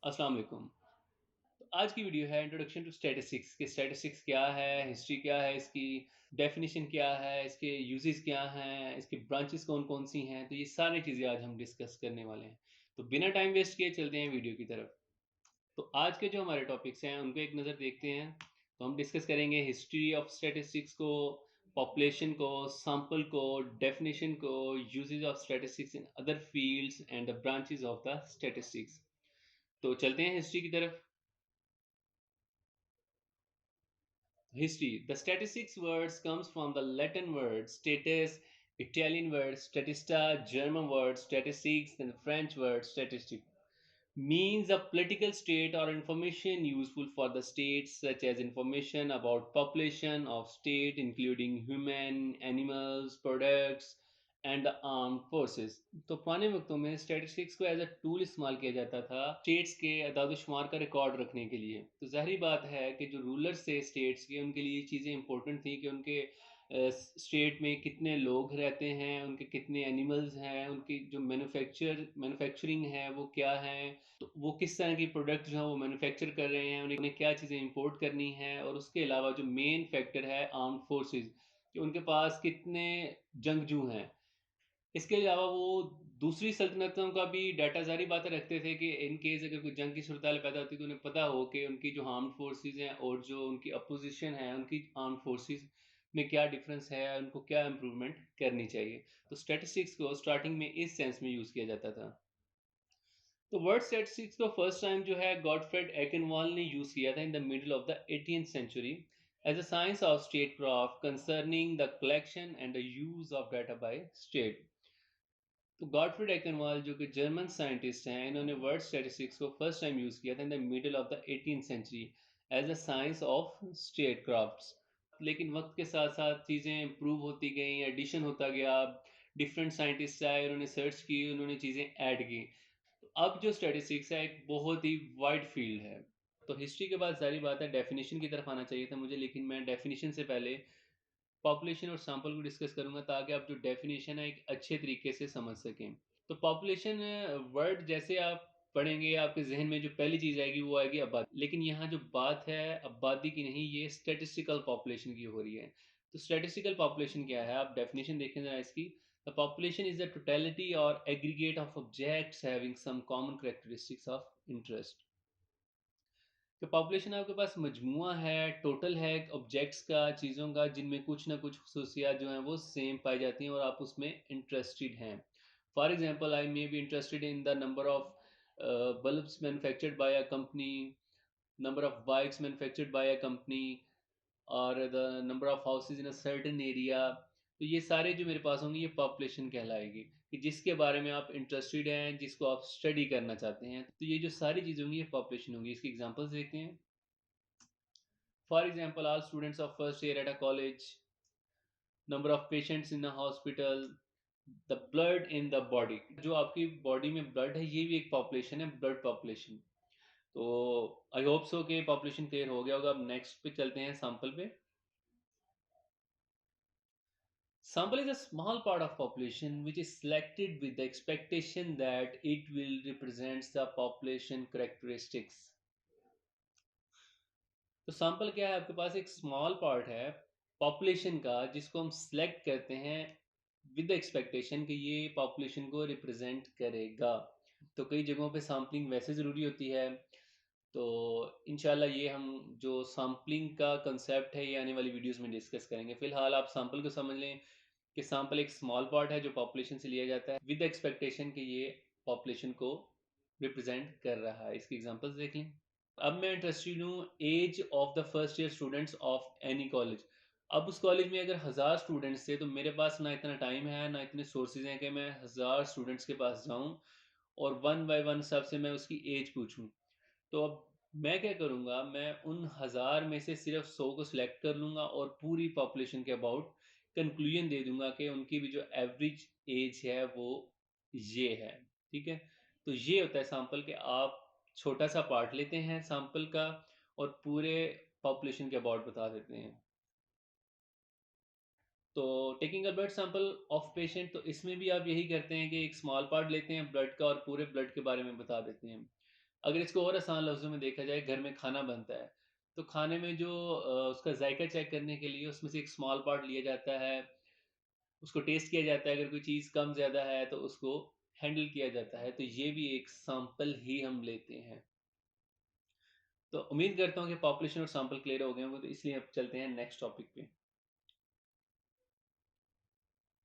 अस्सलाम वालेकुम। तो आज की वीडियो है इंट्रोडक्शन टू स्टैटिस्टिक्स कि स्टैटिस्टिक्स क्या है, हिस्ट्री क्या है इसकी, डेफिनेशन क्या है, इसके यूजेस क्या हैं, इसके ब्रांचेस कौन-कौन सी हैं, तो ये सारी चीज़ें आज हम डिस्कस करने वाले हैं। तो बिना टाइम वेस्ट किए चलते हैं वीडियो की तरफ। तो आज के जो हमारे टॉपिक्स हैं उनको एक नज़र देखते हैं। तो हम डिस्कस करेंगे हिस्ट्री ऑफ स्टैटिस्टिक्स को, पॉपुलेशन को, सैंपल को, डेफिनेशन को, uses of statistics in other fields and the branches of the statistics. तो चलते हैं हिस्ट्री की तरफ। History. The statistics words comes from the Latin word status, Italian word statista, German word statistics, and the French word statistic. Means a political state or information useful for the state, such as information about population of state, including human, animals, products, and arm forces. तो पुराने वक्तों में statistics को as a tool इस्तेमाल किया जाता था states के अदाद शुमार का रिकॉर्ड रखने के लिए। तो ज़ाहिर बात है कि जो रूलर्स थे स्टेट्स के, उनके लिए ये चीज़ें इंपॉर्टेंट थी कि उनके स्टेट में कितने लोग रहते हैं, उनके कितने एनिमल्स हैं, उनकी जो मैन्युफैक्चरिंग है वो क्या है, तो वो किस तरह की प्रोडक्ट जो है वो मैन्युफैक्चर कर रहे हैं, उन्हें क्या चीज़ें इंपोर्ट करनी है, और उसके अलावा जो मेन फैक्टर है आर्म्ड फोर्सेस, कि उनके पास कितने जंगजू हैं। इसके अलावा वो दूसरी सल्तनतों का भी डाटा ज़ाहिर बात है रखते थे कि इन केस अगर कोई जंग की सूरत पैदा होती तो उन्हें पता हो कि उनकी जो आर्म्ड फोर्सेस हैं और जो उनकी अपोजिशन है उनकी आर्म्ड फोर्सेस में क्या डिफरेंस है, उनको क्या इम्प्रूवमेंट करनी चाहिए। तो स्टैटिस्टिक्स को स्टार्टिंग में इस सेंस में यूज़ किया जाता था। तो वर्ड स्टैटिस्टिक्स को फर्स्ट टाइम जो है गॉडफ्रेड एकेनवाल ने यूज़ किया था in the middle of the 18th century as a science of statecraft concerning the collection and the use of data by state. तो गॉडफ्रीड एकेनवाल जो कि German scientist हैं, इन्होंने वर्ड स्टैटिस्टिक्स को first time use किया था in the middle of the 18th century as a science of state crafts. लेकिन वक्त के साथ साथ चीज़ें इम्प्रूव होती गई, एडिशन होता गया, डिफरेंट साइंटिस्ट आए, उन्होंने सर्च की, उन्होंने चीज़ें ऐड की। तो अब जो स्टैटिस्टिक्स है एक बहुत ही वाइड फील्ड है। तो हिस्ट्री के बाद सारी बात है डेफिनेशन की तरफ आना चाहिए था मुझे, लेकिन मैं डेफिनेशन से पहले पॉपुलेशन और सैंपल को डिस्कस करूंगा ताकि आप जो डेफिनेशन है एक अच्छे तरीके से समझ सकें। तो पॉपुलेशन वर्ड जैसे आप पढ़ेंगे आपके जहन में जो पहली चीज़ आएगी वो आएगी आबादी, लेकिन यहाँ जो बात है आबादी की नहीं, ये स्टेटिस्टिकल पॉपुलेशन की हो रही है। तो स्टेटिस्टिकल पॉपुलेशन क्या है, आप डेफिनेशन देखें जरा इसकी। The population is the totality or aggregate of objects having some common characteristics of interest. कि पॉपुलेशन आपके पास मजमुआ है, टोटल है ऑब्जेक्ट्स का, चीज़ों का, जिनमें कुछ ना कुछ खसूसियात जो हैं वो सेम पाई जाती हैं और आप उसमें इंटरेस्टेड हैं। For example I may be interested in the number of bulbs manufactured by a company, number of bikes manufactured by a company, और the number of houses in a certain area. तो ये सारे जो मेरे पास होंगे ये population कहलाएगी, कि जिसके बारे में आप इंटरेस्टेड हैं, जिसको आप स्टडी करना चाहते हैं। तो ये जो सारी चीज़ें होंगी ये पॉपुलेशन होंगी। इसकी एग्जांपल्स देखते हैं। For example, all students of first year at a college, number of patients in a hospital, the blood in the body। जो आपकी बॉडी में ब्लड है ये भी एक पॉपुलेशन है, ब्लड पॉपुलेशन। तो आई होप सो कि पॉपुलेशन क्लियर हो गया होगा। अब नेक्स्ट पे चलते हैं सैंपल पे। Sample is a small part of population which is selected with the expectation that it will represents the population characteristics। तो सैंपल क्या है, आपके पास एक स्मॉल पार्ट है पॉपुलेशन का जिसको हम सिलेक्ट करते हैं विद द एक्सपेक्टेशन कि ये पॉपुलेशन को रिप्रेजेंट करेगा। तो कई जगहों पे सैम्पलिंग वैसे ज़रूरी होती है। तो इंशाल्लाह ये हम जो सैम्पलिंग का कंसेप्ट है ये आने वाली वीडियोस में डिस्कस करेंगे। फिलहाल आप सैंपल को समझ लें कि सैंपल एक स्मॉल पार्ट है जो पॉपुलेशन से लिया जाता है विद द एक्सपेक्टेशन कि ये पॉपुलेशन को रिप्रेजेंट कर रहा है। इसकी एग्जांपल्स देख लें। अब मैं इंटरेस्टेड हूँ as of the first year students of any college. अब उस कॉलेज में अगर 1000 स्टूडेंट्स थे तो मेरे पास ना इतना टाइम है ना इतने सोर्सेज हैं कि मैं 1000 स्टूडेंट्स के पास जाऊं और वन बाय वन सबसे मैं उसकी एज पूछूं। तो अब मैं क्या करूंगा, मैं उन 1000 में से सिर्फ 100 को सिलेक्ट कर लूंगा और पूरी पॉपुलेशन के अबाउट कंक्लूजन दे दूंगा कि उनकी भी जो एवरेज एज है वो ये है। ठीक है। तो ये होता है सैंपल के आप छोटा सा पार्ट लेते हैं सैंपल का और पूरे पॉपुलेशन के अबाउट बता देते हैं। तो taking a blood sample of patient, तो इसमें भी आप यही करते हैं कि एक स्मॉल पार्ट लेते हैं ब्लड का और पूरे ब्लड के बारे में बता देते हैं। अगर इसको और आसान लफ्ज़ों में देखा जाए, घर में खाना बनता है, तो खाने में जो उसका जायका चेक करने के लिए उसमें से एक स्मॉल पार्ट लिया जाता है, उसको टेस्ट किया जाता है, अगर कोई चीज़ कम ज़्यादा है तो उसको हैंडल किया जाता है, तो ये भी एक सैंपल ही हम लेते हैं। तो उम्मीद करता हूँ कि पॉपुलेशन और सैंपल क्लियर हो गए होंगे, तो इसलिए अब चलते हैं नेक्स्ट टॉपिक पे।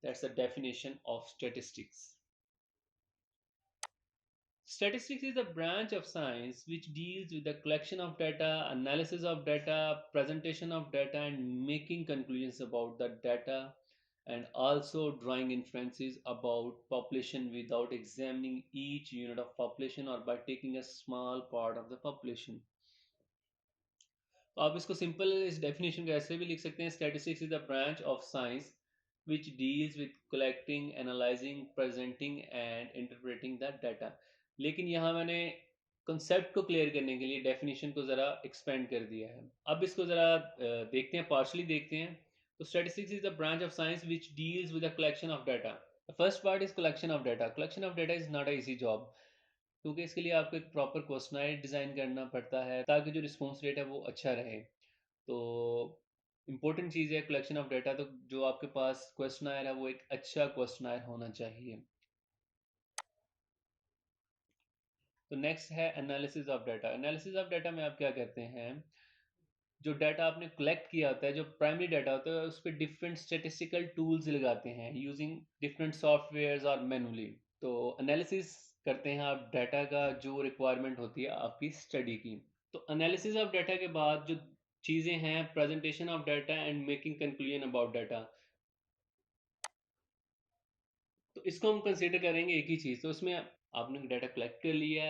That's the definition of statistics. Statistics is a branch of science which deals with the collection of data, analysis of data, presentation of data, and making conclusions about the data, and also drawing inferences about population without examining each unit of population or by taking a small part of the population. तो आप इसको simple इस definition को ऐसे भी लिख सकते हैं, statistics is the branch of science which deals with collecting, analysing, presenting and interpreting the data. लेकिन यहाँ मैंने कंसेप्ट को क्लियर करने के लिए डेफिनेशन को ज़रा एक्सपेंड कर दिया है। अब इसको ज़रा देखते हैं, पार्शली देखते हैं। तो statistics is the branch of science which deals with the collection of data. The first part is collection of data. Collection of data is not a easy job, क्योंकि इसके लिए आपको एक प्रॉपर क्वेश्चनायर डिज़ाइन करना पड़ता है ताकि जो रिस्पॉन्स रेट है वो अच्छा रहे। तो इम्पोर्टेंट चीज़ है कलेक्शन ऑफ डाटा, तो जो आपके पास क्वेश्चनायर है वो एक अच्छा क्वेश्चनायर होना चाहिए। तो नेक्स्ट है analysis of data. Analysis of data में आप क्या करते हैं, जो डाटा आपने कलेक्ट किया होता है, जो प्राइमरी डाटा होता है, उस पर डिफरेंट स्टेटिस्टिकल टूल्स लगाते हैं यूजिंग डिफरेंट सॉफ्टवेयर्स और मैनुअली। तो एनालिसिस करते हैं आप डाटा का जो रिक्वायरमेंट होती है आपकी स्टडी की। तो एनालिसिस ऑफ डाटा के बाद जो चीज़ें हैं, presentation of data and making conclusion about data, तो इसको हम कंसिडर करेंगे एक ही चीज़। तो उसमें आपने डाटा कलेक्ट कर लिया,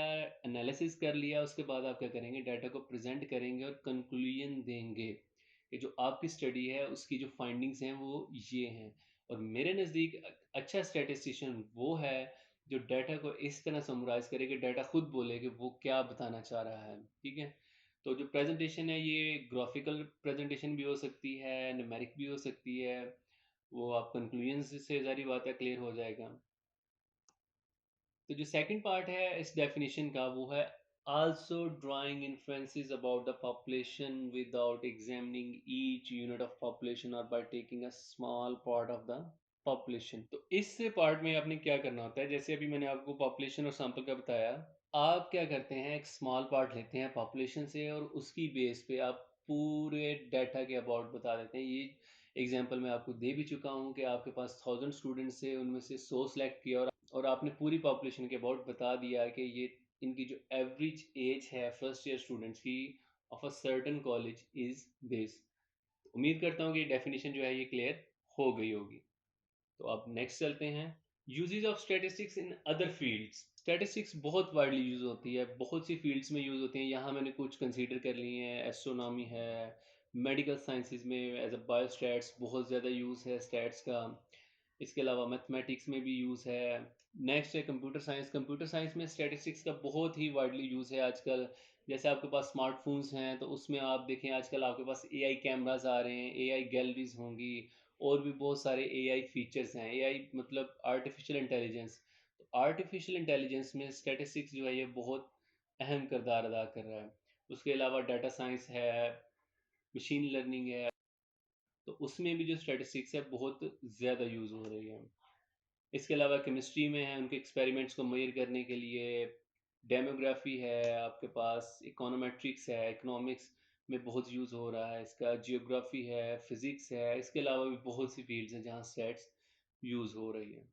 एनालिसिस कर लिया, उसके बाद आप क्या करेंगे, डाटा को प्रेजेंट करेंगे और कंक्लूजन देंगे कि जो आपकी स्टडी है उसकी जो फाइंडिंग्स हैं वो ये हैं। और मेरे नज़दीक अच्छा स्टैटिस्टिशियन वो है जो डाटा को इस तरह समराइज़ करे कि डाटा खुद बोले कि वो क्या बताना चाह रहा है। ठीक है, तो जो प्रेजेंटेशन है ये ग्राफिकल प्रेजेंटेशन भी हो सकती है, न्यूमेरिक भी हो सकती है, वो आप कंक्लूजन से ज़ाहिर बात है क्लियर हो जाएगा। तो जो सेकंड पार्ट है इस डेफिनेशन का वो है also drawing influences about the population without examining each unit of population और by taking a small part of the population. तो इस पार्ट में आपने क्या करना होता है, जैसे अभी मैंने आपको पॉपुलेशन और सैंपल का बताया, आप क्या करते हैं, एक स्मॉल पार्ट लेते हैं पॉपुलेशन से और उसकी बेस पे आप पूरे डाटा के अबाउट बता देते हैं। ये एग्जांपल मैं आपको दे भी चुका हूँ कि आपके पास 1000 स्टूडेंट्स से उनमें से 100 सेलेक्ट किया और आपने पूरी पॉपुलेशन के अबाउट बता दिया कि ये इनकी जो एवरेज एज है फर्स्ट ईयर स्टूडेंट्स की of a certain college is this. उम्मीद करता हूँ कि डेफिनेशन जो है ये क्लियर हो गई होगी। तो अब नेक्स्ट चलते हैं, uses of statistics in other fields. Statistics बहुत वाइडली यूज होती है, बहुत सी फील्ड्स में यूज होती हैं। यहाँ मैंने कुछ कंसीडर कर लिए हैं, एस्ट्रोनॉमी है, मेडिकल साइंसेज में एज अ बायोस्टैट्स बहुत ज़्यादा यूज़ है स्टैट्स का। इसके अलावा मैथमेटिक्स में भी यूज़ है। नेक्स्ट है कंप्यूटर साइंस। कंप्यूटर साइंस में स्टैटिस्टिक्स का बहुत ही वाइडली यूज़ है आजकल। जैसे आपके पास स्मार्टफोन्स हैं तो उसमें आप देखें आजकल आपके पास एआई कैमरास आ रहे हैं, एआई गैलरीज होंगी, और भी बहुत सारे एआई फीचर्स हैं। एआई मतलब आर्टिफिशियल इंटेलिजेंस। तो आर्टिफिशियल इंटेलिजेंस में स्टैटिस्टिक्स जो है ये बहुत अहम किरदार अदा कर रहा है। उसके अलावा डाटा साइंस है, मशीन लर्निंग है, तो उसमें भी जो स्टैटिस्टिक्स है बहुत ज़्यादा यूज़ हो रही है। इसके अलावा केमिस्ट्री में है, उनके एक्सपेरिमेंट्स को मेजर करने के लिए। डेमोग्राफी है आपके पास, इकोनोमेट्रिक्स है, इकोनॉमिक्स में बहुत यूज़ हो रहा है इसका, जियोग्राफी है, फिजिक्स है। इसके अलावा भी बहुत सी फील्ड्स हैं जहाँ स्टैट्स यूज़ हो रही है।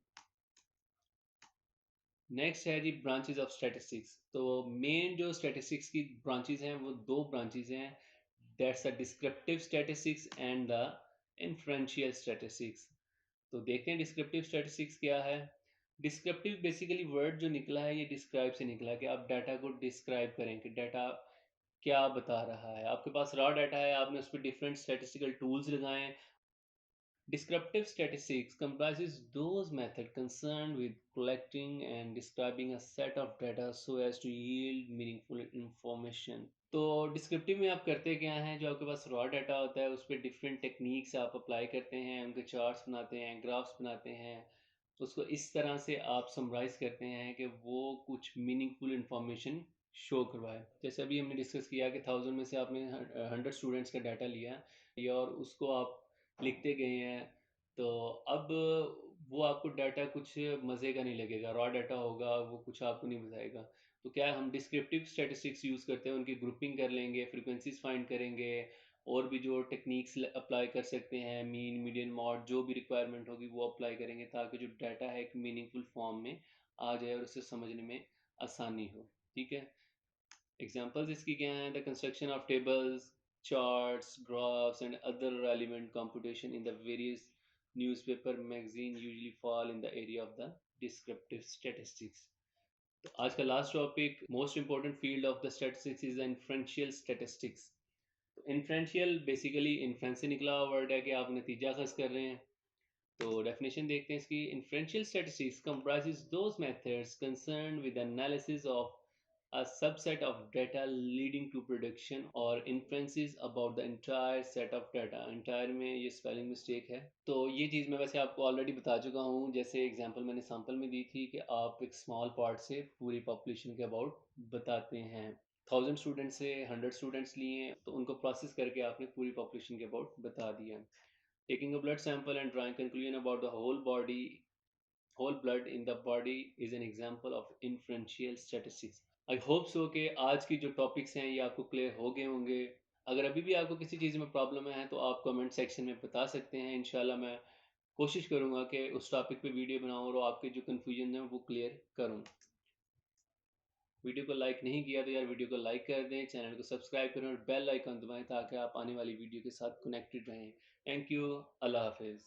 नेक्स्ट है जी ब्रांचेस ऑफ स्टैटिस्टिक्स। तो मेन जो स्टैटिस्टिक्स की ब्रांचेस हैं वो दो ब्रांचेस हैं, that's the descriptive statistics and the inferential statistics. तो देखते हैं डिस्क्रिप्टिव स्टैटिस्टिक्स क्या है। डिस्क्रिप्टिव बेसिकली वर्ड जो निकला है ये डिस्क्राइब से निकला है कि आप डाटा को डिस्क्राइब करें कि डाटा क्या बता रहा है। आपके पास रॉ डाटा है, आपने उस पर डिफरेंट स्टैटिस्टिकल टूल्स लगाए। Descriptive statistics comprises those methods concerned with collecting and describing a set of data so as to yield meaningful information। तो डिस्क्रिप्टिव में आप करते क्या हैं, जो आपके पास रॉ डाटा होता है उस पर डिफरेंट टेक्निक्स आप अप्लाई करते हैं, उनके चार्ट्स बनाते हैं, ग्राफ्स बनाते हैं, उसको इस तरह से आप समराइज करते हैं कि वो कुछ मीनिंगफुल इंफॉर्मेशन शो करवाए। जैसे अभी हमने डिस्कस किया कि 1000 में से आपने 100 स्टूडेंट्स का डाटा लिया या और उसको आप लिखते गए हैं, तो अब वो आपको डाटा कुछ मज़े का नहीं लगेगा, रॉ डाटा होगा, वो कुछ आपको नहीं बताएगा। तो क्या है, हम डिस्क्रिप्टिव स्टैटिस्टिक्स यूज़ करते हैं, उनकी ग्रुपिंग कर लेंगे, फ्रीक्वेंसीज फाइंड करेंगे, और भी जो टेक्निक्स अप्लाई कर सकते हैं, मीन मीडियन मॉड, जो भी रिक्वायरमेंट होगी वो अप्लाई करेंगे, ताकि जो डाटा है एक मीनिंगफुल फॉर्म में आ जाए और उसे समझने में आसानी हो। ठीक है। Examples इसकी क्या हैं? The construction of tables, charts, graphs and other relevant computation in the various newspaper magazine usually fall in the area of the descriptive statistics. तो आज का last topic, most important field of the statistics is inferential statistics. तो inferential basically inference से निकला हुआ word है कि आप नतीजा खस कर रहे हैं। तो डेफिनेशन देखते हैं इसकी। Inferential statistics comprises those methods concerned with analysis of a subset of data leading to prediction or inferences about the entire set of data। entire में ये स्पेलिंग मिस्टेक है, तो ये चीज़ मैं वैसे आपको ऑलरेडी बता चुका हूँ। जैसे एग्जांपल मैंने सैम्पल में दी थी कि आप एक स्मॉल पार्ट से पूरी पॉपुलेशन के अबाउट बताते हैं। 1000 स्टूडेंट्स से 100 स्टूडेंट्स लिए, तो उनको प्रोसेस करके आपने पूरी पॉपुलेशन के अबाउट बता दिया। Taking a blood sample and drawing conclusion about the whole blood in the body is an example of inferential statistics। I hope so कि आज की जो टॉपिक्स हैं ये आपको क्लियर हो गए होंगे। अगर अभी भी आपको किसी चीज़ में प्रॉब्लम है तो आप कमेंट सेक्शन में बता सकते हैं। इंशाल्लाह मैं कोशिश करूँगा कि उस टॉपिक पे वीडियो बनाऊँ और आपके जो कन्फ्यूजन है वो क्लियर करूँ। वीडियो को लाइक नहीं किया तो यार वीडियो को लाइक कर दें, चैनल को सब्सक्राइब करें और बेल आइकन दबाएं, ताकि आप आने वाली वीडियो के साथ कनेक्टेड रहें। Thank you. अल्लाह हाफिज़।